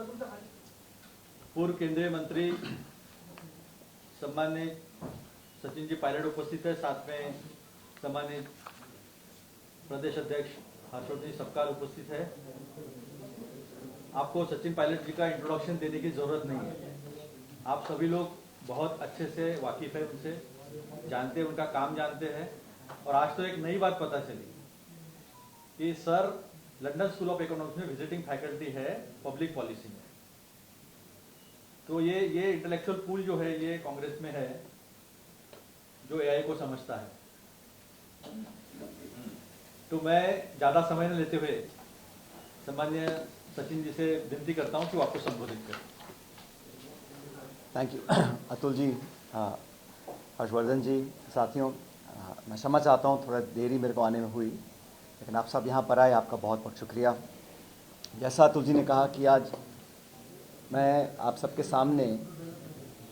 पूर्व केंद्रीय मंत्री सम्मानित सचिन जी पायलट उपस्थित है, साथ में सम्मानित प्रदेश अध्यक्ष हर्षवर्धन सबका उपस्थित है। आपको सचिन पायलट जी का इंट्रोडक्शन देने की जरूरत नहीं है, आप सभी लोग बहुत अच्छे से वाकिफ है, उनसे जानते हैं, उनका काम जानते हैं। और आज तो एक नई बात पता चली कि sir London school of economics में विजिटिंग फैकल्टी है पब्लिक पॉलिसी में। तो ये इंटेलेक्चुअल पूल जो है ये कांग्रेस में है जो एआई को समझता है। तो मैं ज़्यादा समय न लेते हुए सम्मान्य सचिन जी से विनती करता हूं कि वो आपको संबोधित करें। थैंक यू अतुल जी, हर्षवर्धन जी, साथियों, मैं क्षमा चाहता हूं, थोड़ा देरी मेरे को आने में हुई, लेकिन आप सब यहां पर आए, आपका बहुत बहुत शुक्रिया। जैसा अतुल जी ने कहा कि आज मैं आप सबके सामने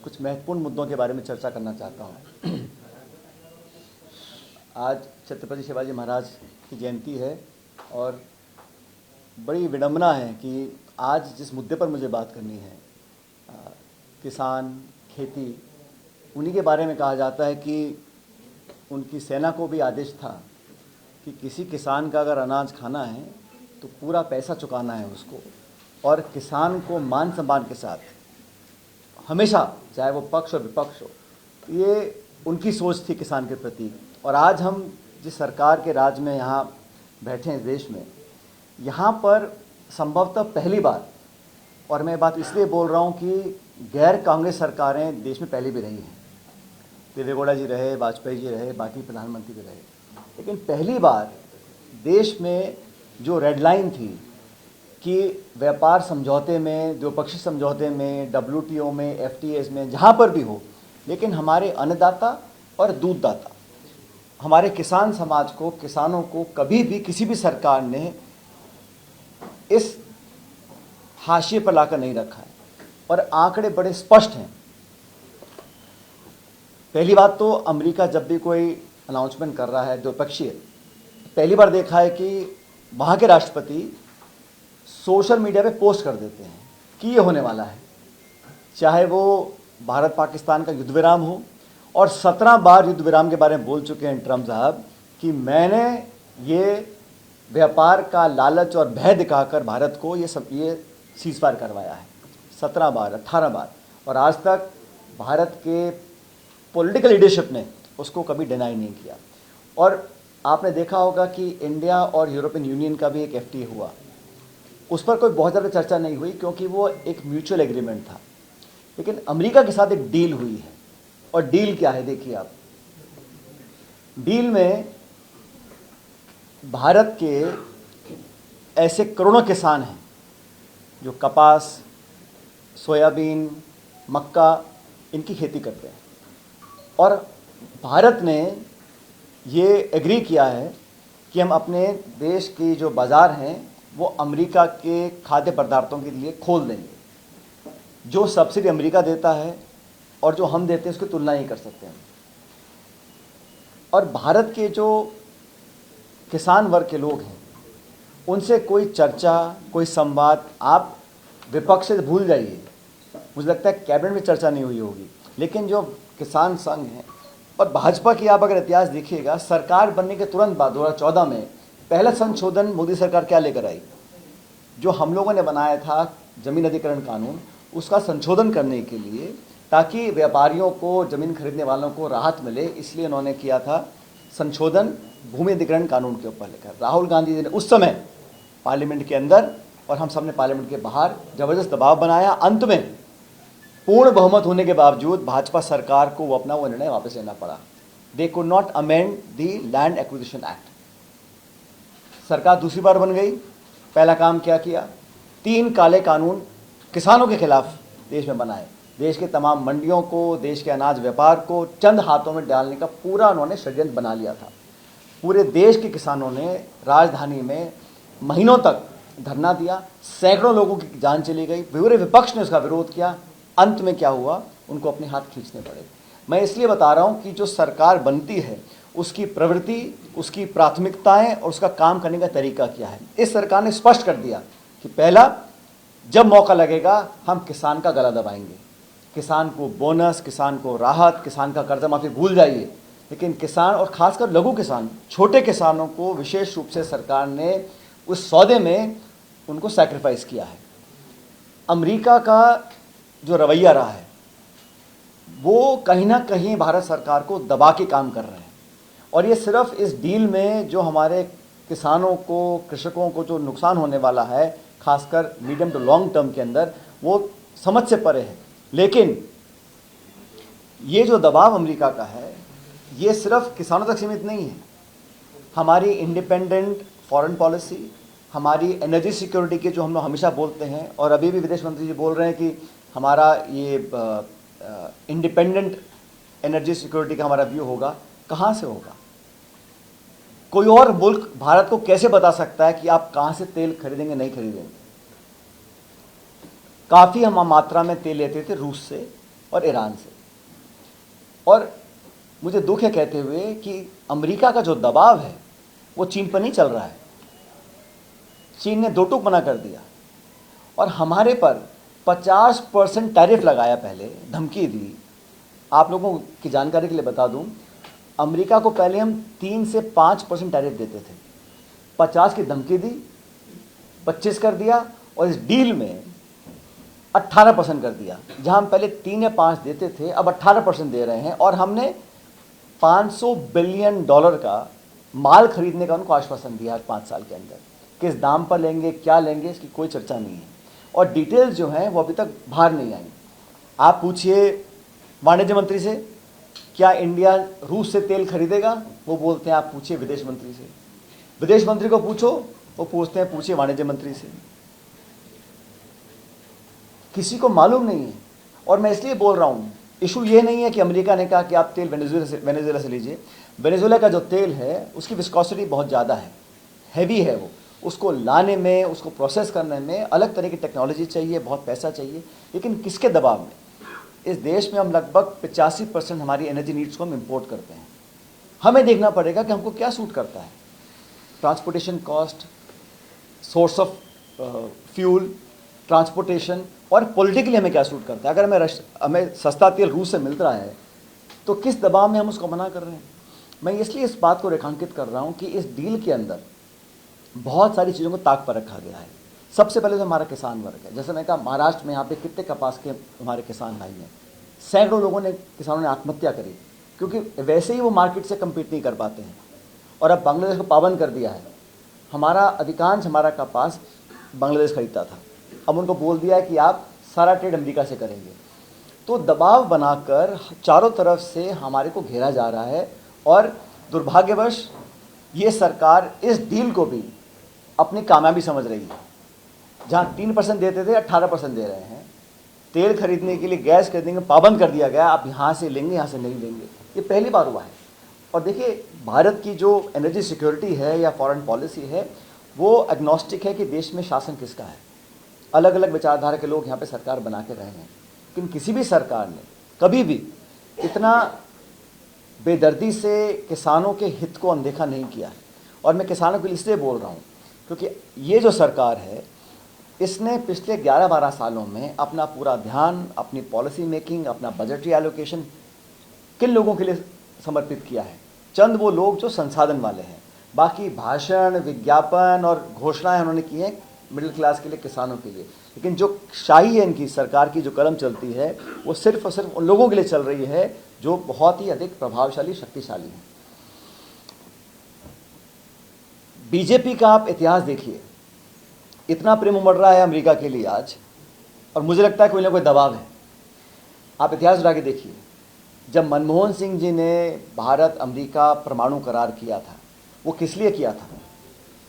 कुछ महत्वपूर्ण मुद्दों के बारे में चर्चा करना चाहता हूं। आज छत्रपति शिवाजी महाराज की जयंती है और बड़ी विडंबना है कि आज जिस मुद्दे पर मुझे बात करनी है, किसान, खेती, उन्हीं के बारे में कहा जाता है कि उनकी सेना को भी आदेश था कि किसी किसान का अगर अनाज खाना है तो पूरा पैसा चुकाना है उसको, और किसान को मान सम्मान के साथ हमेशा, चाहे वो पक्ष और विपक्ष हो, ये उनकी सोच थी किसान के प्रति। और आज हम जिस सरकार के राज में यहाँ बैठे हैं देश में, यहाँ पर संभवतः पहली बार, और मैं बात इसलिए बोल रहा हूँ कि गैर कांग्रेस सरकारें देश में पहले भी रही हैं, देवेगौड़ा जी रहे, वाजपेयी जी रहे, बाकी प्रधानमंत्री भी रहे, लेकिन पहली बार देश में जो रेड लाइन थी कि व्यापार समझौते में, द्विपक्षीय समझौते में, WTO में, FTAs में, जहाँ पर भी हो, लेकिन हमारे अन्नदाता और दूधदाता, हमारे किसान समाज को, किसानों को कभी भी किसी भी सरकार ने इस हाशिए पर लाकर नहीं रखा है। और आंकड़े बड़े स्पष्ट हैं। पहली बात तो अमेरिका जब भी कोई अनाउंसमेंट कर रहा है द्विपक्षीय, पहली बार देखा है कि वहाँ के राष्ट्रपति सोशल मीडिया पे पोस्ट कर देते हैं कि ये होने वाला है, चाहे वो भारत पाकिस्तान का युद्ध विराम हो, और 17 बार युद्ध विराम के बारे में बोल चुके हैं ट्रम्प साहब कि मैंने ये व्यापार का लालच और भय दिखाकर भारत को ये सीज़फायर करवाया है। 17 बार, 18 बार, और आज तक भारत के पॉलिटिकल लीडरशिप ने उसको कभी डिनाई नहीं किया। और आपने देखा होगा कि इंडिया और यूरोपियन यूनियन का भी एक FTA हुआ, उस पर कोई बहुत ज़्यादा चर्चा नहीं हुई क्योंकि वो एक म्यूचुअल एग्रीमेंट था। लेकिन अमेरिका के साथ एक डील हुई है, और डील क्या है देखिए आप। डील में भारत के ऐसे करोड़ों किसान हैं जो कपास, सोयाबीन, मक्का, इनकी खेती करते हैं, और भारत ने ये एग्री किया है कि हम अपने देश की जो बाज़ार हैं वो अमेरिका के खाद्य पदार्थों के लिए खोल देंगे। जो सब्सिडी अमेरिका देता है और जो हम देते हैं उसकी तुलना ही कर सकते हैं। और भारत के जो किसान वर्ग के लोग हैं उनसे कोई चर्चा, कोई संवाद, आप विपक्ष से भूल जाइए, मुझे लगता है कैबिनेट में चर्चा नहीं हुई होगी। लेकिन जो किसान संघ हैं और भाजपा की आप अगर इतिहास देखिएगा, सरकार बनने के तुरंत बाद 2014 में पहला संशोधन मोदी सरकार क्या लेकर आई, जो हम लोगों ने बनाया था जमीन अधिग्रहण कानून, उसका संशोधन करने के लिए, ताकि व्यापारियों को, जमीन खरीदने वालों को राहत मिले, इसलिए उन्होंने किया था संशोधन भूमि अधिग्रहण कानून के ऊपर लेकर। राहुल गांधी जी ने उस समय पार्लियामेंट के अंदर और हम सब ने पार्लियामेंट के बाहर जबरदस्त दबाव बनाया। अंत में पूर्ण बहुमत होने के बावजूद भाजपा सरकार को वो निर्णय वापस लेना पड़ा। They could not amend the land acquisition act. सरकार दूसरी बार बन गई, पहला काम क्या किया, 3 काले कानून किसानों के खिलाफ देश में बनाए। देश के तमाम मंडियों को, देश के अनाज व्यापार को चंद हाथों में डालने का पूरा उन्होंने षड्यंत्र बना लिया था। पूरे देश के किसानों ने राजधानी में महीनों तक धरना दिया, सैकड़ों लोगों की जान चली गई, पूरे विपक्ष ने उसका विरोध किया। अंत में क्या हुआ, उनको अपने हाथ खींचने पड़े। मैं इसलिए बता रहा हूँ कि जो सरकार बनती है उसकी प्रवृत्ति, उसकी प्राथमिकताएं और उसका काम करने का तरीका क्या है। इस सरकार ने स्पष्ट कर दिया कि पहला, जब मौका लगेगा हम किसान का गला दबाएंगे। किसान को बोनस, किसान को राहत, किसान का कर्जा माफी भूल जाइए, लेकिन किसान और खासकर लघु किसान, छोटे किसानों को विशेष रूप से सरकार ने उस सौदे में उनको सैक्रिफाइस किया है। अमेरिका का जो रवैया रहा है वो कहीं ना कहीं भारत सरकार को दबा के काम कर रहे हैं, और ये सिर्फ इस डील में जो हमारे किसानों को, कृषकों को जो नुकसान होने वाला है, खासकर मीडियम टू लॉन्ग टर्म के अंदर, वो समझ से परे है। लेकिन ये जो दबाव अमेरिका का है ये सिर्फ किसानों तक सीमित नहीं है। हमारी इंडिपेंडेंट फॉरेन पॉलिसी, हमारी एनर्जी सिक्योरिटी के जो हम लोग हमेशा बोलते हैं, और अभी भी विदेश मंत्री जी बोल रहे हैं कि हमारा ये इंडिपेंडेंट एनर्जी सिक्योरिटी का हमारा व्यू होगा, कहाँ से होगा? कोई और मुल्क भारत को कैसे बता सकता है कि आप कहाँ से तेल खरीदेंगे, नहीं खरीदेंगे? काफ़ी हम मात्रा में तेल लेते थे रूस से और ईरान से, और मुझे दुख है कहते हुए कि अमेरिका का जो दबाव है वो चीन पर नहीं चल रहा है। चीन ने दो टूक मना कर दिया और हमारे पर 50% टैरिफ लगाया, पहले धमकी दी। आप लोगों की जानकारी के लिए बता दूं, अमेरिका को पहले हम 3 से 5% टैरिफ देते थे, 50 की धमकी दी, 25 कर दिया, और इस डील में 18% कर दिया। जहां हम पहले 3 या 5 देते थे, अब 18% दे रहे हैं, और हमने $500 बिलियन का माल खरीदने का उनको आश्वासन दिया 5 साल के अंदर। किस दाम पर लेंगे, क्या लेंगे, इसकी कोई चर्चा नहीं है, और डिटेल्स जो हैं वो अभी तक बाहर नहीं आई। आप पूछिए वाणिज्य मंत्री से, क्या इंडिया रूस से तेल खरीदेगा? वो बोलते हैं आप पूछिए विदेश मंत्री से। विदेश मंत्री को पूछो, वो पूछते हैं पूछिए वाणिज्य मंत्री से। किसी को मालूम नहीं है। और मैं इसलिए बोल रहा हूँ, इशू ये नहीं है कि अमेरिका ने कहा कि आप तेल वेनेजुएला से लीजिए। वेनेजुएला का जो तेल है उसकी विस्कोसिटी बहुत ज़्यादा है, हैवी है वो, उसको लाने में, उसको प्रोसेस करने में अलग तरह की टेक्नोलॉजी चाहिए, बहुत पैसा चाहिए। लेकिन किसके दबाव में? इस देश में हम लगभग 85% हमारी एनर्जी नीड्स को हम इम्पोर्ट करते हैं। हमें देखना पड़ेगा कि हमको क्या सूट करता है, transportation cost, source of fuel, transportation, और पॉलिटिकली हमें क्या सूट करता है। अगर हमें सस्ता तेल रूस से मिल रहा है तो किस दबाव में हम उसको मना कर रहे हैं? मैं इसलिए इस बात को रेखांकित कर रहा हूँ कि इस डील के अंदर बहुत सारी चीज़ों को ताक पर रखा गया है। सबसे पहले तो हमारा किसान वर्ग है। जैसे मैं कहा, महाराष्ट्र में यहाँ पे कितने कपास के हमारे किसान भाई हैं, सैकड़ों लोगों ने, किसानों ने आत्महत्या करी, क्योंकि वैसे ही वो मार्केट से कम्पीट नहीं कर पाते हैं। और अब बांग्लादेश को पाबंद कर दिया है। हमारा कपास बांग्लादेश खरीदता था, अब उनको बोल दिया है कि आप सारा ट्रेड अमेरिका से करेंगे। तो दबाव बनाकर चारों तरफ से हमारे को घेरा जा रहा है, और दुर्भाग्यवश ये सरकार इस डील को भी अपनी कामयाबी समझ रही है। जहाँ 3% देते थे 18% दे रहे हैं। तेल खरीदने के लिए, गैस खरीदने के पाबंद कर दिया गया, आप यहाँ से लेंगे, यहाँ से नहीं लेंगे। ये पहली बार हुआ है। और देखिए, भारत की जो एनर्जी सिक्योरिटी है या फॉरेन पॉलिसी है वो एग्नोस्टिक है कि देश में शासन किसका है। अलग अलग विचारधारा के लोग यहाँ पे सरकार बना के रहे हैं, लेकिन किसी भी सरकार ने कभी भी इतना बेदर्दी से किसानों के हित को अनदेखा नहीं किया है। और मैं किसानों के लिए इसलिए बोल रहा हूँ क्योंकि ये जो सरकार है इसने पिछले 11-12 सालों में अपना पूरा ध्यान, अपनी पॉलिसी मेकिंग, अपना बजटरी एलोकेशन किन लोगों के लिए समर्पित किया है? चंद वो लोग जो संसाधन वाले हैं। बाकी भाषण, विज्ञापन और घोषणाएं उन्होंने की हैं मिडिल क्लास के लिए, किसानों के लिए। लेकिन जो शाही है इनकी सरकार की, जो कलम चलती है, वो सिर्फ और सिर्फ उन लोगों के लिए चल रही है जो बहुत ही अधिक प्रभावशाली, शक्तिशाली हैं। बीजेपी का आप इतिहास देखिए, इतना प्रेम उमड़ रहा है अमेरिका के लिए आज, और मुझे लगता है कोई ना कोई दबाव है। आप इतिहास उठा के देखिए, जब मनमोहन सिंह जी ने भारत अमेरिका परमाणु करार किया था, वो किस लिए किया था?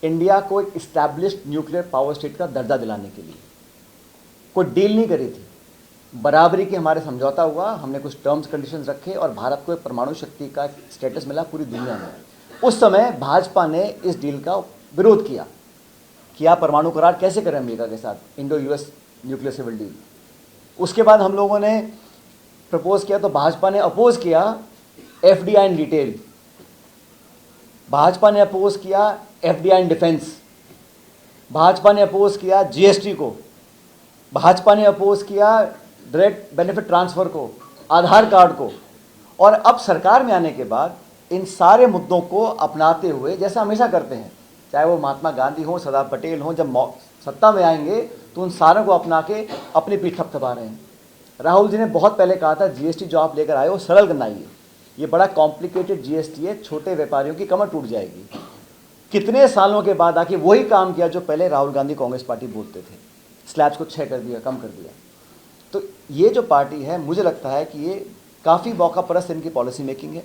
इंडिया को एक इस्टेब्लिश्ड न्यूक्लियर पावर स्टेट का दर्जा दिलाने के लिए। कोई डील नहीं करी थी, बराबरी के हमारे समझौता हुआ, हमने कुछ टर्म्स कंडीशंस रखे और भारत को एक परमाणु शक्ति का स्टेटस मिला पूरी दुनिया में। उस समय भाजपा ने इस डील का विरोध किया कि आप परमाणु करार कैसे करें अमेरिका के साथ, Indo US nuclear civil deal. उसके बाद हम लोगों ने प्रपोज किया तो भाजपा ने अपोज किया एफडीआई इन रिटेल, भाजपा ने अपोज किया एफडीआई इन डिफेंस, भाजपा ने अपोज किया जीएसटी को, भाजपा ने अपोज किया डायरेक्ट बेनिफिट ट्रांसफ़र को, आधार कार्ड को, और अब सरकार में आने के बाद इन सारे मुद्दों को अपनाते हुए, जैसा हमेशा करते हैं, चाहे वो महात्मा गांधी हो, सरदार पटेल हो, जब सत्ता में आएंगे तो उन सारों को अपना के अपनी पीठ थपथपा रहे हैं। राहुल जी ने बहुत पहले कहा था जीएसटी जो आप लेकर आए हो सरल बनाइए, ये बड़ा कॉम्प्लिकेटेड जीएसटी है, छोटे व्यापारियों की कमर टूट जाएगी। कितने सालों के बाद आके वही काम किया जो पहले राहुल गांधी कांग्रेस पार्टी बोलते थे, स्लैब्स को 6 कर दिया, कम कर दिया। तो ये जो पार्टी है, मुझे लगता है कि ये काफ़ी मौका परस्त इनकी पॉलिसी मेकिंग है,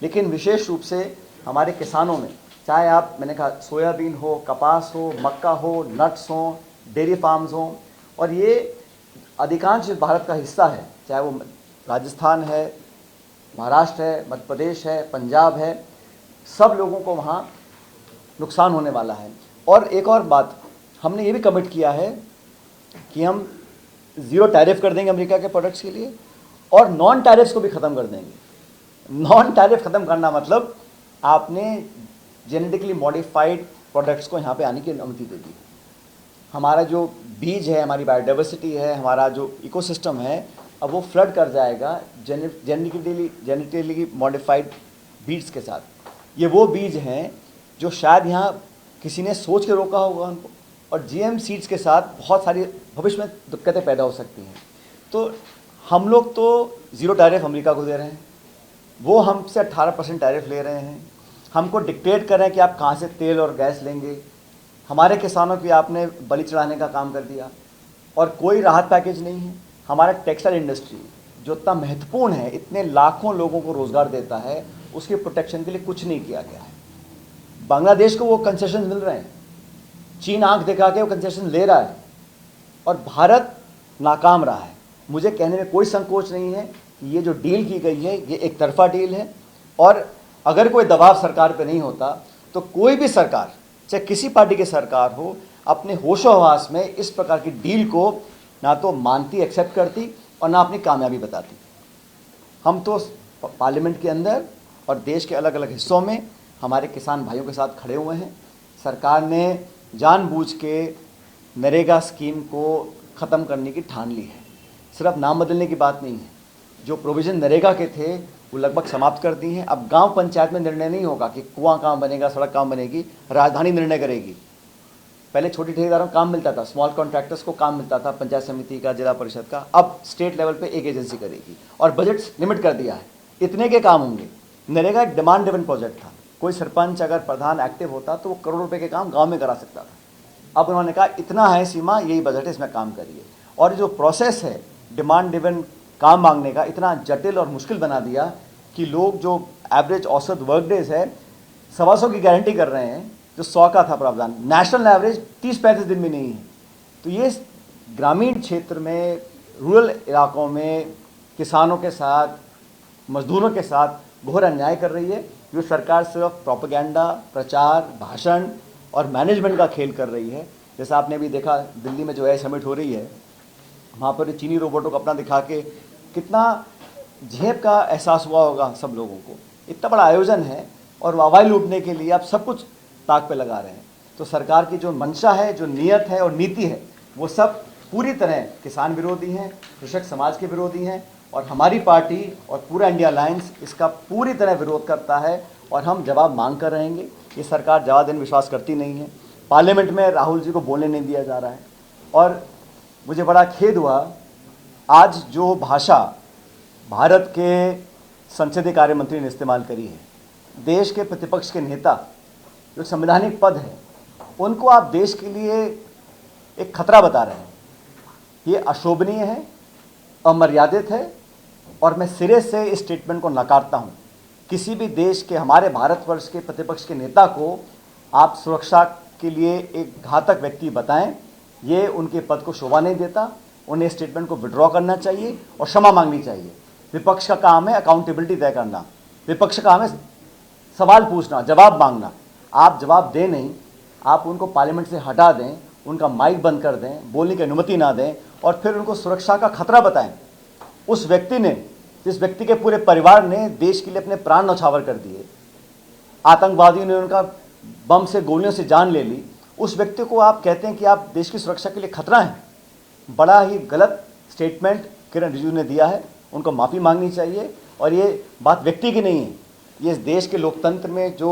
लेकिन विशेष रूप से हमारे किसानों में, चाहे आप, मैंने कहा, सोयाबीन हो, कपास हो, मक्का हो, नट्स हो, डेयरी फार्म्स हो, और ये अधिकांश भारत का हिस्सा है, चाहे वो राजस्थान है, महाराष्ट्र है, मध्य प्रदेश है, पंजाब है, सब लोगों को वहाँ नुकसान होने वाला है। और एक और बात, हमने ये भी कमिट किया है कि हम ज़ीरो टैरिफ कर देंगे अमेरिका के प्रोडक्ट्स के लिए, और नॉन टैरिफ्स को भी ख़त्म कर देंगे। नॉन टैरिफ ख़त्म करना मतलब आपने जेनेटिकली मॉडिफाइड प्रोडक्ट्स को यहाँ पे आने की अनुमति दे दी। हमारा जो बीज है, हमारी बायोडाइवर्सिटी है, हमारा जो इकोसिस्टम है, अब वो फ्लड कर जाएगा जेनेटिकली मॉडिफाइड बीज के साथ। ये वो बीज हैं जो शायद यहाँ किसी ने सोच के रोका होगा उनको, और जीएम सीड्स के साथ बहुत सारी भविष्य में दिक्कतें पैदा हो सकती हैं। तो हम लोग तो ज़ीरो टैरिफ अमेरिका को दे रहे हैं, वो हमसे 18% टैरिफ ले रहे हैं, हमको डिक्टेट कर रहे हैं कि आप कहाँ से तेल और गैस लेंगे। हमारे किसानों की आपने बलि चढ़ाने का काम कर दिया, और कोई राहत पैकेज नहीं है। हमारा टेक्सटाइल इंडस्ट्री जो इतना महत्वपूर्ण है, इतने लाखों लोगों को रोज़गार देता है, उसके प्रोटेक्शन के लिए कुछ नहीं किया गया है। बांग्लादेश को वो कंसेशन मिल रहे हैं, चीन आंख दिखा के वो कंसेशन ले रहा है, और भारत नाकाम रहा है। मुझे कहने में कोई संकोच नहीं है कि ये जो डील की गई है, ये एक तरफा डील है, और अगर कोई दबाव सरकार पे नहीं होता तो कोई भी सरकार, चाहे किसी पार्टी की सरकार हो, अपने होशो-हवास में इस प्रकार की डील को ना तो मानती, एक्सेप्ट करती, और ना अपनी कामयाबी बताती। हम तो पार्लियामेंट के अंदर और देश के अलग अलग हिस्सों में हमारे किसान भाइयों के साथ खड़े हुए हैं। सरकार ने जानबूझ के नरेगा स्कीम को ख़त्म करने की ठान ली है। सिर्फ नाम बदलने की बात नहीं है, जो प्रोविज़न नरेगा के थे वो लगभग समाप्त कर दी हैं। अब गांव पंचायत में निर्णय नहीं होगा कि कुआं कहाँ बनेगा, सड़क कहाँ बनेगी, राजधानी निर्णय करेगी। पहले छोटे ठेकेदारों को काम मिलता था, स्मॉल कॉन्ट्रैक्टर्स को काम मिलता था, पंचायत समिति का, जिला परिषद का, अब स्टेट लेवल पे एक एजेंसी करेगी, और बजट लिमिट कर दिया है, इतने के काम होंगे। नरेगा एक डिमांड ड्रिवन प्रोजेक्ट था, कोई सरपंच अगर प्रधान एक्टिव होता तो वो करोड़ रुपए के काम गांव में करा सकता था। अब उन्होंने कहा इतना है सीमा, यही बजट है, इसमें काम करिए। और जो प्रोसेस है डिमांड ड्रिवन काम मांगने का, इतना जटिल और मुश्किल बना दिया कि लोग जो एवरेज औसत वर्क डेज है 125 की गारंटी कर रहे हैं, जो 100 का था प्रावधान, नेशनल एवरेज 30-35 दिन में नहीं है। तो ये ग्रामीण क्षेत्र में, रूरल इलाकों में किसानों के साथ, मजदूरों के साथ घोर अन्याय कर रही है। जो सरकार सिर्फ प्रोपेगेंडा, प्रचार, भाषण और मैनेजमेंट का खेल कर रही है। जैसा आपने भी देखा दिल्ली में जो AI समिट हो रही है, वहाँ पर चीनी रोबोटों को अपना दिखा के कितना झेप का एहसास हुआ होगा सब लोगों को। इतना बड़ा आयोजन है और वाहवाही लूटने के लिए आप सब कुछ ताक पे लगा रहे हैं। तो सरकार की जो मंशा है, जो नीयत है और नीति है, वो सब पूरी तरह किसान विरोधी हैं, कृषक समाज के विरोधी हैं, और हमारी पार्टी और पूरा इंडिया अलायंस इसका पूरी तरह विरोध करता है, और हम जवाब मांग कर रहेंगे। ये सरकार जवाब देने विश्वास करती नहीं है। पार्लियामेंट में राहुल जी को बोलने नहीं दिया जा रहा है, और मुझे बड़ा खेद हुआ आज जो भाषा भारत के संसदीय कार्य मंत्री ने इस्तेमाल करी है। देश के प्रतिपक्ष के नेता जो संवैधानिक पद है, उनको आप देश के लिए एक खतरा बता रहे हैं। ये अशोभनीय है, अमर्यादित है, और मैं सिरे से इस स्टेटमेंट को नकारता हूँ। किसी भी देश के, हमारे भारतवर्ष के प्रतिपक्ष के नेता को आप सुरक्षा के लिए एक घातक व्यक्ति बताएं, ये उनके पद को शोभा नहीं देता। उन्हें स्टेटमेंट को विड्रॉ करना चाहिए और क्षमा मांगनी चाहिए। विपक्ष का काम है अकाउंटेबिलिटी तय करना, विपक्ष का काम है सवाल पूछना, जवाब मांगना। आप जवाब दें नहीं, आप उनको पार्लियामेंट से हटा दें, उनका माइक बंद कर दें, बोलने की अनुमति ना दें, और फिर उनको सुरक्षा का खतरा बताएं। उस व्यक्ति ने, जिस व्यक्ति के पूरे परिवार ने देश के लिए अपने प्राण न्यौछावर कर दिए, आतंकवादियों ने उनका बम से, गोलियों से जान ले ली, उस व्यक्ति को आप कहते हैं कि आप देश की सुरक्षा के लिए खतरा हैं। बड़ा ही गलत स्टेटमेंट किरण रिजिजू ने दिया है, उनको माफ़ी मांगनी चाहिए। और ये बात व्यक्ति की नहीं है, ये इस देश के लोकतंत्र में जो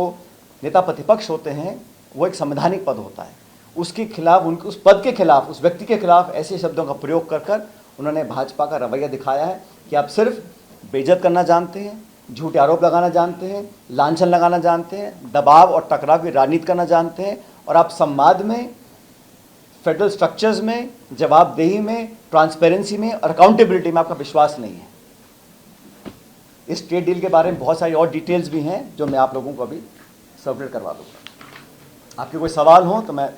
नेता प्रतिपक्ष होते हैं वो एक संवैधानिक पद होता है, उसके खिलाफ, उनके उस पद के खिलाफ, उस व्यक्ति के खिलाफ ऐसे शब्दों का प्रयोग कर कर उन्होंने भाजपा का रवैया दिखाया है कि आप सिर्फ बेइज्जत करना जानते हैं, झूठे आरोप लगाना जानते हैं, लांछन लगाना जानते हैं, दबाव और टकराव की राजनीति करना जानते हैं, और आप संवाद में, फेडरल स्ट्रक्चर्स में, जवाबदेही में, ट्रांसपेरेंसी में और अकाउंटेबिलिटी में आपका विश्वास नहीं है। इस ट्रेड डील के बारे में बहुत सारी और डिटेल्स भी हैं जो मैं आप लोगों को अभी सर्कुलेट करवा दूँगा। आपके कोई सवाल हो तो मैं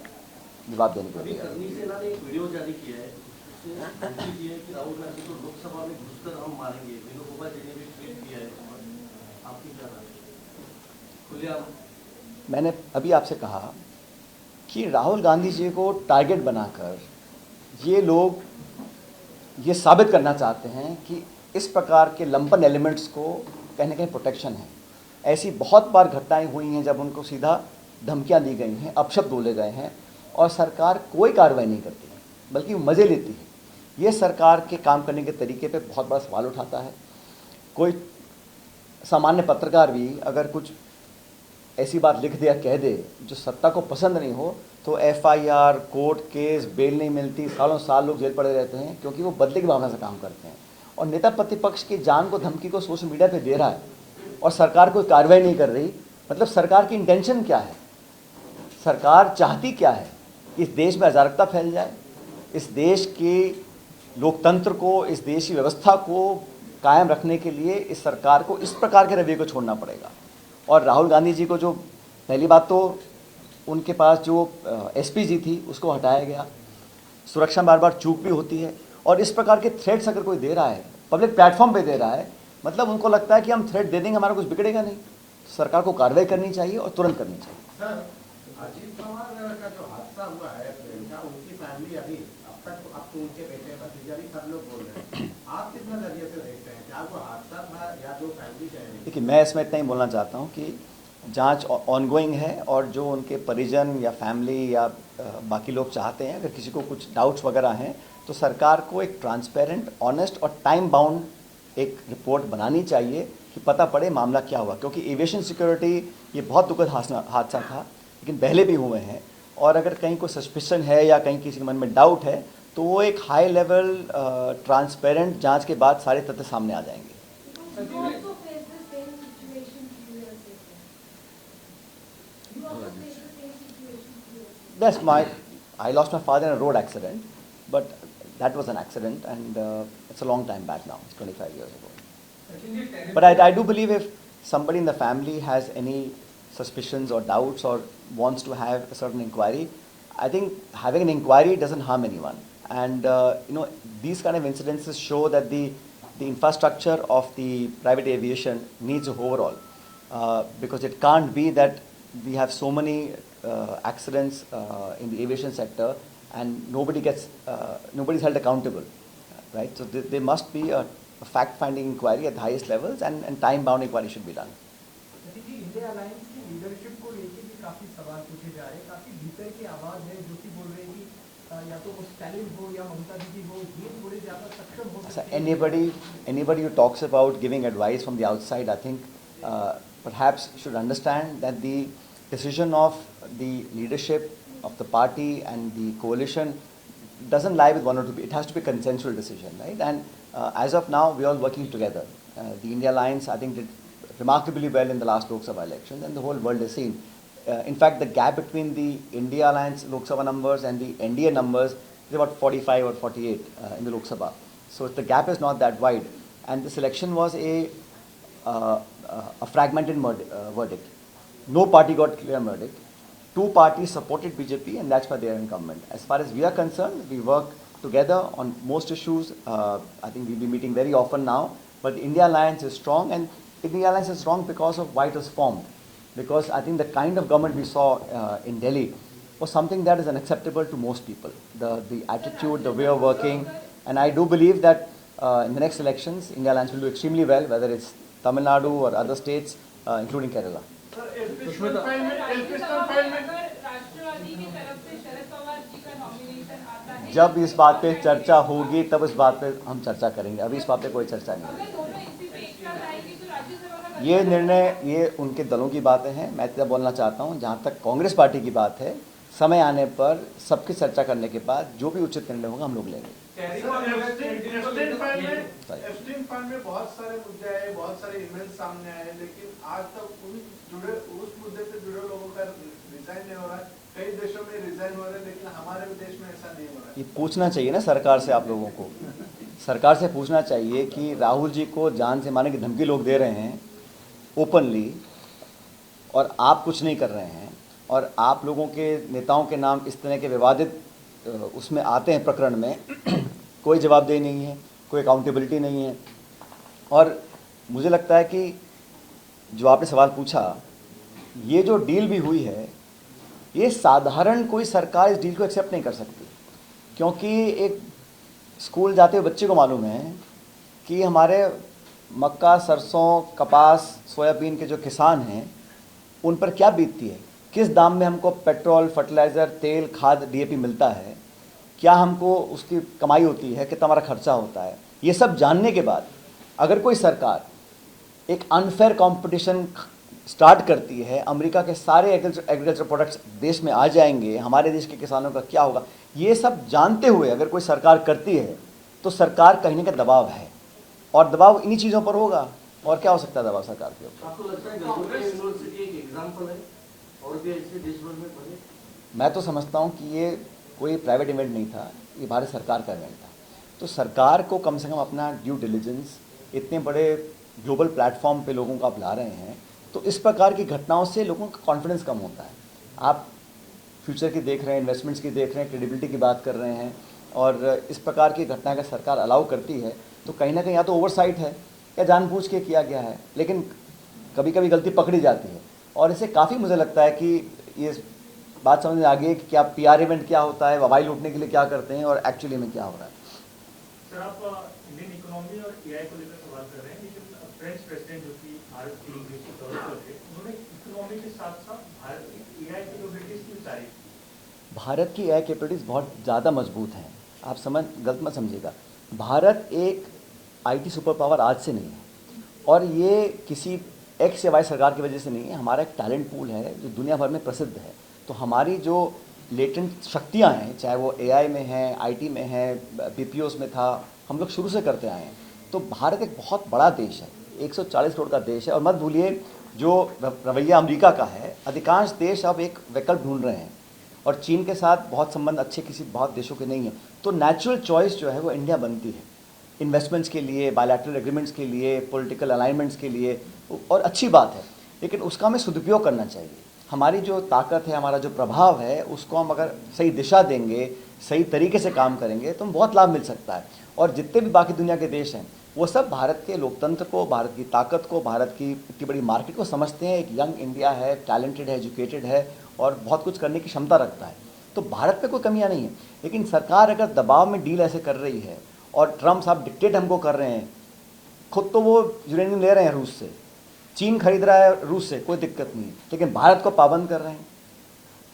जवाब देने को तैयार हूं। करनी से ना एक वीडियो जारी किया है, उससे धमकी दी है कि राहुल गांधी को लोकसभा में घुसकर हम मारेंगे। वेणुगोपाल जी ने भी ट्वीट किया है। आपकी क्या राय है? खुलेआम मैंने अभी आपसे कहा कि राहुल गांधी जी को टारगेट बनाकर ये लोग ये साबित करना चाहते हैं कि इस प्रकार के लंपन एलिमेंट्स को कहीं ना कहीं प्रोटेक्शन है। ऐसी बहुत बार घटनाएं हुई हैं जब उनको सीधा धमकियां दी गई हैं, अपशब्द बोले गए हैं और सरकार कोई कार्रवाई नहीं करती है, बल्कि मज़े लेती है। ये सरकार के काम करने के तरीके पे बहुत बड़ा सवाल उठाता है। कोई सामान्य पत्रकार भी अगर कुछ ऐसी बात लिख दे या कह दे जो सत्ता को पसंद नहीं हो तो एफआईआर, कोर्ट केस, बेल नहीं मिलती, सालों साल लोग जेल पड़े रहते हैं, क्योंकि वो बदले की भावना से काम करते हैं। और नेता प्रतिपक्ष की जान को धमकी को सोशल मीडिया पे दे रहा है और सरकार कोई कार्रवाई नहीं कर रही, मतलब सरकार की इंटेंशन क्या है? सरकार चाहती क्या है? इस देश में अराजकता फैल जाए, इस देश के लोकतंत्र को, इस देश की व्यवस्था को कायम रखने के लिए इस सरकार को इस प्रकार के रवैये को छोड़ना पड़ेगा। और राहुल गांधी जी को जो पहली बात तो उनके पास जो एसपीजी थी उसको हटाया गया, सुरक्षा में बार बार चूक भी होती है, और इस प्रकार के थ्रेट्स अगर कोई दे रहा है, पब्लिक प्लेटफॉर्म पे दे रहा है, मतलब उनको लगता है कि हम थ्रेट दे देंगे हमारा कुछ बिगड़ेगा नहीं। सरकार को कार्रवाई करनी चाहिए और तुरंत करनी चाहिए। सर, अजीत पवार का जो हादसा हुआ है, उनकी फैमिली अभी अब तक अब तो उनके बेटे भतीजा भी सब लोग बोल रहे हैं, आप किस नजरिए से देखते हैं? क्या वो हादसा था या जो फैमिली कह रही है? देखिए, मैं इसमें इतना ही बोलना चाहता हूँ कि जांच ऑनगोइंग है और जो उनके परिजन या फैमिली या बाकी लोग चाहते हैं, अगर किसी को कुछ डाउट्स वगैरह हैं तो सरकार को एक ट्रांसपेरेंट, ऑनेस्ट और टाइम बाउंड एक रिपोर्ट बनानी चाहिए कि पता पड़े मामला क्या हुआ। क्योंकि एविएशन सिक्योरिटी ये बहुत दुखद हादसा था, लेकिन पहले भी हुए हैं, और अगर कहीं कोई सस्पिशन है या कहीं किसी के मन में डाउट है तो वो एक हाई लेवल ट्रांसपेरेंट जांच के बाद सारे तथ्य सामने आ जाएंगे। That's I lost my father in a road accident, but that was an accident, and it's a long time back now. It's 25 years ago. But I do believe if somebody in the family has any suspicions or doubts or wants to have a certain inquiry, I think having an inquiry doesn't harm anyone. And these kind of incidences show that the infrastructure of the private aviation needs an overhaul, because it can't be that we have so many accidents in the aviation sector and nobody's held accountable, right? So there must be a fact-finding inquiry at the highest levels, and time-bound inquiry should be done. India alliance की leadership को लेकर भी काफी सवाल पूछे जा रहे हैं, काफी भीतर की आवाज है जो कि बोल रहे हैं कि या तो वो स्टैलिन हो या ममता दीदी हो, ये थोड़े ज्यादा सक्षम हो सकते हैं। Anybody who talks about giving advice from the outside, I think perhaps should understand that the decision of the leadership of the party and the coalition doesn't lie with one or two people. It has to be a consensual decision, right? And as of now, we are all working together. The India Alliance, I think, did remarkably well in the last Lok Sabha elections, and the whole world has seen. In fact, the gap between the India Alliance Lok Sabha numbers and the NDA numbers is about 45 or 48 in the Lok Sabha. So the gap is not that wide. And this election was a fragmented verdict. No party got clear verdict. Two parties supported BJP, and that's why they are in government. As far as we are concerned, we work together on most issues. I think we'll be meeting very often now. But the India Alliance is strong, and India Alliance is strong because of why it was formed. Because I think the kind of government we saw in Delhi was something that is unacceptable to most people. The attitude, the way of working, and I do believe that in the next elections, India Alliance will do extremely well, whether it's Tamil Nadu or other states, including Kerala. राष्ट्रवादी की तरफ से शरद पवार जी का nomination आता है जब इस बात पे चर्चा होगी तब इस बात पे हम चर्चा करेंगे, अभी इस बात पे कोई चर्चा नहीं है। ये निर्णय ये उनके दलों की बातें हैं। मैं तो बोलना चाहता हूँ, जहाँ तक कांग्रेस पार्टी की बात है, समय आने पर सबकी चर्चा करने के बाद जो भी उचित निर्णय होगा हम लोग लेंगे। एब्सटीन फंड में बहुत सारे मुद्दे आए, बहुत सारे ईमेल सामने आए, लेकिन आज तक उस मुद्दे से जुड़े लोगों का रिजाइन नहीं हो रहा है। कई देशों में रिजाइन हो रहे हैं, लेकिन हमारे देश में ऐसा नहीं हो रहा है। ये पूछना चाहिए ना सरकार से, आप लोगों को सरकार से पूछना चाहिए कि राहुल जी को जान से मारने की धमकी लोग दे रहे हैं ओपनली, और आप कुछ नहीं कर रहे हैं, और आप लोगों के नेताओं के नाम इस तरह के विवादित उसमें आते हैं प्रकरण में, कोई जवाबदेही नहीं है, कोई अकाउंटेबिलिटी नहीं है। और मुझे लगता है कि जो आपने सवाल पूछा, ये जो डील भी हुई है, ये साधारण कोई सरकार इस डील को एक्सेप्ट नहीं कर सकती, क्योंकि एक स्कूल जाते हुए बच्चे को मालूम है कि हमारे मक्का, सरसों, कपास, सोयाबीन के जो किसान हैं उन पर क्या बीतती है, किस दाम में हमको पेट्रोल, फर्टिलाइज़र, तेल, खाद, डीएपी मिलता है, क्या हमको उसकी कमाई होती है, कितना हमारा खर्चा होता है। ये सब जानने के बाद अगर कोई सरकार एक अनफेयर कंपटीशन स्टार्ट करती है, अमेरिका के सारे एग्रीकल्चर प्रोडक्ट्स देश में आ जाएंगे, हमारे देश के किसानों का क्या होगा, ये सब जानते हुए अगर कोई सरकार करती है तो सरकार कहीं का दबाव है, और दबाव इन्हीं चीज़ों पर होगा। और क्या हो सकता है दबाव सरकार के ऊपर? आपको लगता है गवर्नमेंट यूनिवर्सिटी एक एग्जाम्पल है और भी ऐसे देश भर में बने? मैं तो समझता हूँ कि ये कोई प्राइवेट इवेंट नहीं था, ये भारत सरकार का इवेंट था। तो सरकार को कम से कम अपना ड्यू डिलिजेंस, इतने बड़े ग्लोबल प्लेटफॉर्म पे लोगों को आप ला रहे हैं, तो इस प्रकार की घटनाओं से लोगों का कॉन्फिडेंस कम होता है। आप फ्यूचर की देख रहे हैं, इन्वेस्टमेंट्स की देख रहे हैं, क्रेडिबिलिटी की बात कर रहे हैं, और इस प्रकार की घटनाएं अगर सरकार अलाउ करती है तो कहीं ना कहीं या तो ओवरसाइट है या जानबूझ के किया गया है, लेकिन कभी कभी गलती पकड़ी जाती है। और इससे काफ़ी मुझे लगता है कि ये बात समझ में आ गई है कि क्या पीआर इवेंट क्या होता है, मोबाइल लूटने के लिए क्या करते हैं, और एक्चुअली में क्या हो रहा है। सर, आप इंडियन इकोनॉमी और एआई को लेकर सवाल कर रहे हैं, लेकिन फ्रेंच प्रेसिडेंट जो कि भारत के इंग्लिश के दौरे पर थे, उन्होंने इकोनॉमी के साथ साथ भारत की एआई कैपेबिलिटीज की तारीफ की। भारत की एआई कैपेबिलिटीज़ बहुत ज़्यादा मजबूत हैं। आप गलत मत समझिएगा, भारत एक आईटी सुपर पावर आज से नहीं है, और ये किसी एक्स या वाई सरकार की वजह से नहीं है। हमारा एक टैलेंट पूल है जो दुनिया भर में प्रसिद्ध है। तो हमारी जो लेटेंट शक्तियाँ हैं, चाहे वो एआई में हैं, आईटी में है, बीपीओस में था, हम लोग शुरू से करते आए हैं। तो भारत एक बहुत बड़ा देश है, 140 करोड़ का देश है। और मत भूलिए, जो रवैया अमेरिका का है, अधिकांश देश अब एक विकल्प ढूंढ रहे हैं, और चीन के साथ बहुत संबंध अच्छे किसी बहुत देशों के नहीं हैं। तो नेचुरल चॉइस जो है वो इंडिया बनती है, इन्वेस्टमेंट्स के लिए, बायलैटरल एग्रीमेंट्स के लिए, पॉलिटिकल अलाइनमेंट्स के लिए, और अच्छी बात है, लेकिन उसका हमें सदुपयोग करना चाहिए। हमारी जो ताकत है, हमारा जो प्रभाव है, उसको हम अगर सही दिशा देंगे, सही तरीके से काम करेंगे तो बहुत लाभ मिल सकता है। और जितने भी बाकी दुनिया के देश हैं वो सब भारत के लोकतंत्र को, भारत की ताकत को, भारत की इतनी बड़ी मार्केट को समझते हैं। एक यंग इंडिया है, टैलेंटेड है, एजुकेटेड है, और बहुत कुछ करने की क्षमता रखता है। तो भारत में कोई कमियां नहीं है, लेकिन सरकार अगर दबाव में डील ऐसे कर रही है, और ट्रम्प साहब डिक्टेट हमको कर रहे हैं, खुद तो वो यूरेनियम ले रहे हैं रूस से, चीन खरीद रहा है रूस से, कोई दिक्कत नहीं है, लेकिन भारत को पाबंद कर रहे हैं।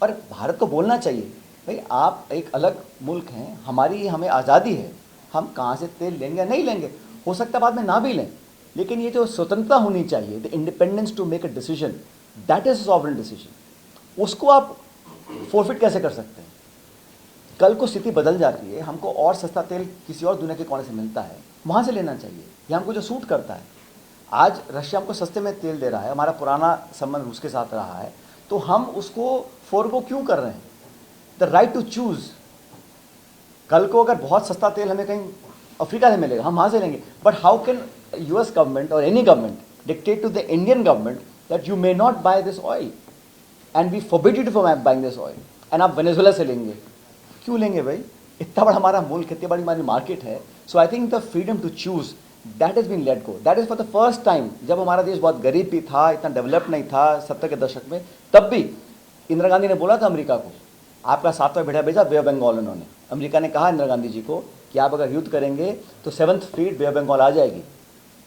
और भारत को बोलना चाहिए, भाई आप एक अलग मुल्क हैं, हमें आज़ादी है, हम कहाँ से तेल लेंगे या नहीं लेंगे, हो सकता है बाद में ना भी लें, लेकिन ये जो स्वतंत्रता होनी चाहिए, the independence to make a decision, that is sovereign decision, उसको आप फोरफिट कैसे कर सकते हैं? कल को स्थिति बदल जाती है, हमको और सस्ता तेल किसी और दुनिया के कोने से मिलता है, वहाँ से लेना चाहिए, या हमको जो सूट करता है। आज रशिया हमको सस्ते में तेल दे रहा है, हमारा पुराना संबंध रूस के साथ रहा है, तो हम उसको फोरगो क्यों कर रहे हैं? The right to choose. कल को अगर बहुत सस्ता तेल हमें कहीं अफ्रीका से मिलेगा, हम वहाँ से लेंगे, but how can US government और any government dictate to the Indian government that you may not buy this oil and we forbid you from buying this oil, and आप वेनेजुएला से लेंगे? क्यों लेंगे भाई? इतना बड़ा हमारा मुल्क, इतनी बड़ी हमारी मार्केट है। So I think the freedom to choose that is been let go. That is for the first time, जब हमारा देश बहुत गरीब भी था, इतना डेवलप नहीं था 70 के दशक में, तब भी इंदिरा गांधी ने बोला था अमेरिका को, आपका 7वां बेड़ा भेजा बे ऑफ बंगाल। उन्होंने, अमेरिका ने कहा इंदिरा गांधी जी को कि आप अगर युद्ध करेंगे तो 7th fleet bay of Bengal आ जाएगी।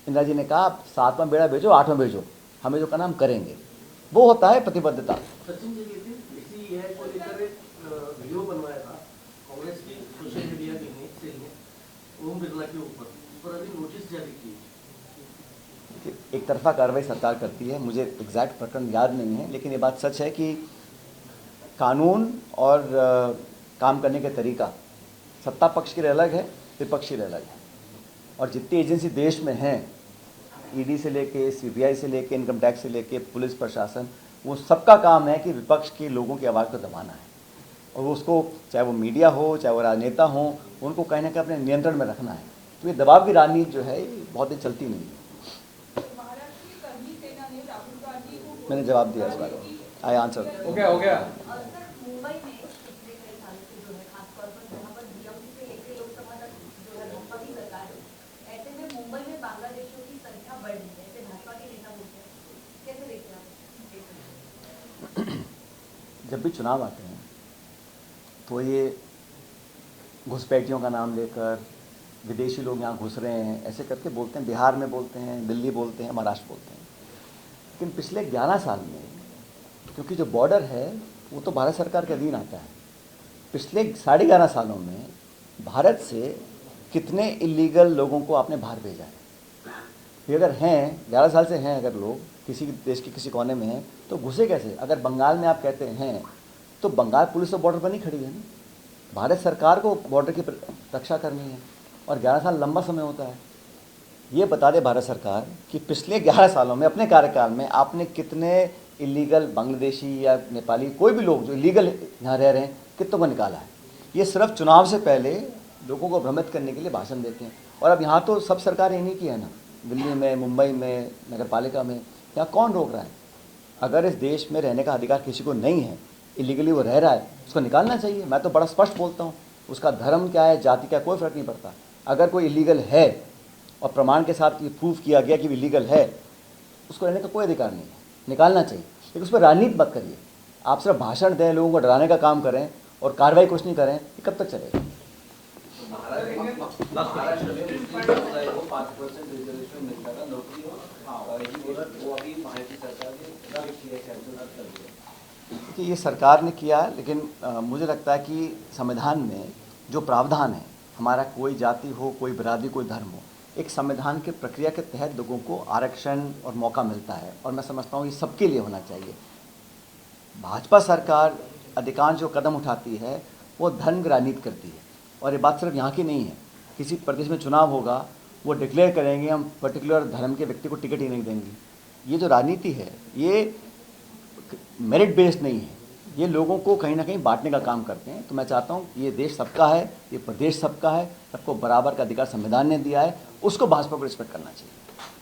इंदिरा जी ने कहा आप 7वां बेड़ा भेजो, 8वां भेजो, हमें जो करना हम करेंगे। वो होता है प्रतिबद्धता। सचिन जी, इसी को लेकर एक वीडियो बनवाया था कांग्रेस की सोशल ओम बिरला के ऊपर, उस पर अभी नोटिस जारी की। एक तरफा कार्रवाई सरकार करती है, मुझे एग्जैक्ट प्रकरण याद नहीं है, लेकिन ये बात सच है कि कानून और काम करने का तरीका सत्ता पक्ष के लिए अलग है, विपक्ष के लिए अलग है। और जितनी एजेंसी देश में हैं, ईडी से लेके सीबीआई से लेके इनकम टैक्स से लेके पुलिस प्रशासन, वो सबका काम है कि विपक्ष के लोगों की आवाज़ को दबाना है। और वो उसको, चाहे वो मीडिया हो, चाहे वो राजनेता हो, उनको कहीं ना कहीं अपने नियंत्रण में रखना है। तो ये दबाव की राजनीति जो है ये बहुत दिन चलती नहीं है। मैंने जवाब दिया इस बारे में, आई आंसर। हो गया मुंबई में पिछले कई सालों से जो है खासतौर पर जहाँ पर बीएमसी से लेकर लोकसभा तक जो है भाजपा की सरकार है, ऐसे में मुंबई में बांग्लादेशियों की संख्या बढ़ रही है, ऐसे भाजपा के नेता बोलते हैं, कैसे देखते हैं आप? जब भी चुनाव आते हैं तो ये घुसपैठियों का नाम लेकर विदेशी लोग यहाँ घुस रहे हैं ऐसे करके बोलते हैं, बिहार में बोलते हैं, दिल्ली बोलते हैं, महाराष्ट्र बोलते हैं। लेकिन पिछले 11 साल में क्योंकि जो बॉर्डर है वो तो भारत सरकार के अधीन आता है, पिछले 11.5 सालों में भारत से कितने इलीगल लोगों को आपने बाहर भेजा है? ये अगर हैं 11 साल से हैं, अगर लोग किसी देश के किसी कोने में हैं तो घुसे कैसे? अगर बंगाल में आप कहते हैं तो बंगाल पुलिस तो बॉर्डर पर नहीं खड़ी है ना, भारत सरकार को बॉर्डर की रक्षा करनी है और 11 साल लंबा समय होता है। ये बता दे भारत सरकार कि पिछले 11 सालों में अपने कार्यकाल में आपने कितने इलीगल बांग्लादेशी या नेपाली, कोई भी लोग जो इलीगल यहाँ रह रहे हैं, कितनों को निकाला है? ये सिर्फ चुनाव से पहले लोगों को भ्रमित करने के लिए भाषण देते हैं। और अब यहाँ तो सब सरकार इन्हीं की है ना, दिल्ली में, मुंबई में, नगर पालिका में, यहाँ कौन रोक रहा है? अगर इस देश में रहने का अधिकार किसी को नहीं है, इलीगली वो रह रहा है, उसको निकालना चाहिए। मैं तो बड़ा स्पष्ट बोलता हूँ, उसका धर्म क्या है, जाति क्या, कोई फर्क नहीं पड़ता। अगर कोई इलीगल है और प्रमाण के साथ ये प्रूफ किया गया कि इलीगल है, उसको रहने का कोई अधिकार नहीं है, निकालना चाहिए। लेकिन उस पर राजनीति मत करिए। आप सिर्फ भाषण दें, लोगों को डराने का काम करें और कार्रवाई कुछ नहीं करें, ये कब तक चलेगा? महाराष्ट्र में वो 5% रिजर्वेशन मिलता था नौकरी, वो अभी महाराष्ट्र सरकार ने रद्द किया, कि ये सरकार ने किया, लेकिन मुझे लगता है कि संविधान में जो प्रावधान है, हमारा कोई जाति हो, कोई बिरादरी, कोई धर्म हो, एक संविधान के प्रक्रिया के तहत लोगों को आरक्षण और मौका मिलता है और मैं समझता हूँ ये सबके लिए होना चाहिए। भाजपा सरकार अधिकांश जो कदम उठाती है वो धर्म की राजनीति करती है और ये बात सिर्फ यहाँ की नहीं है। किसी प्रदेश में चुनाव होगा, वो डिक्लेयर करेंगे हम पर्टिकुलर धर्म के व्यक्ति को टिकट ही नहीं देंगे। ये जो राजनीति है ये मेरिट बेस्ड नहीं है, ये लोगों को कहीं ना कहीं बांटने का काम करते हैं। तो मैं चाहता हूँ ये देश सबका है, ये प्रदेश सबका है, सबको बराबर का अधिकार संविधान ने दिया है, उसको भाजपा को रिस्पेक्ट करना चाहिए।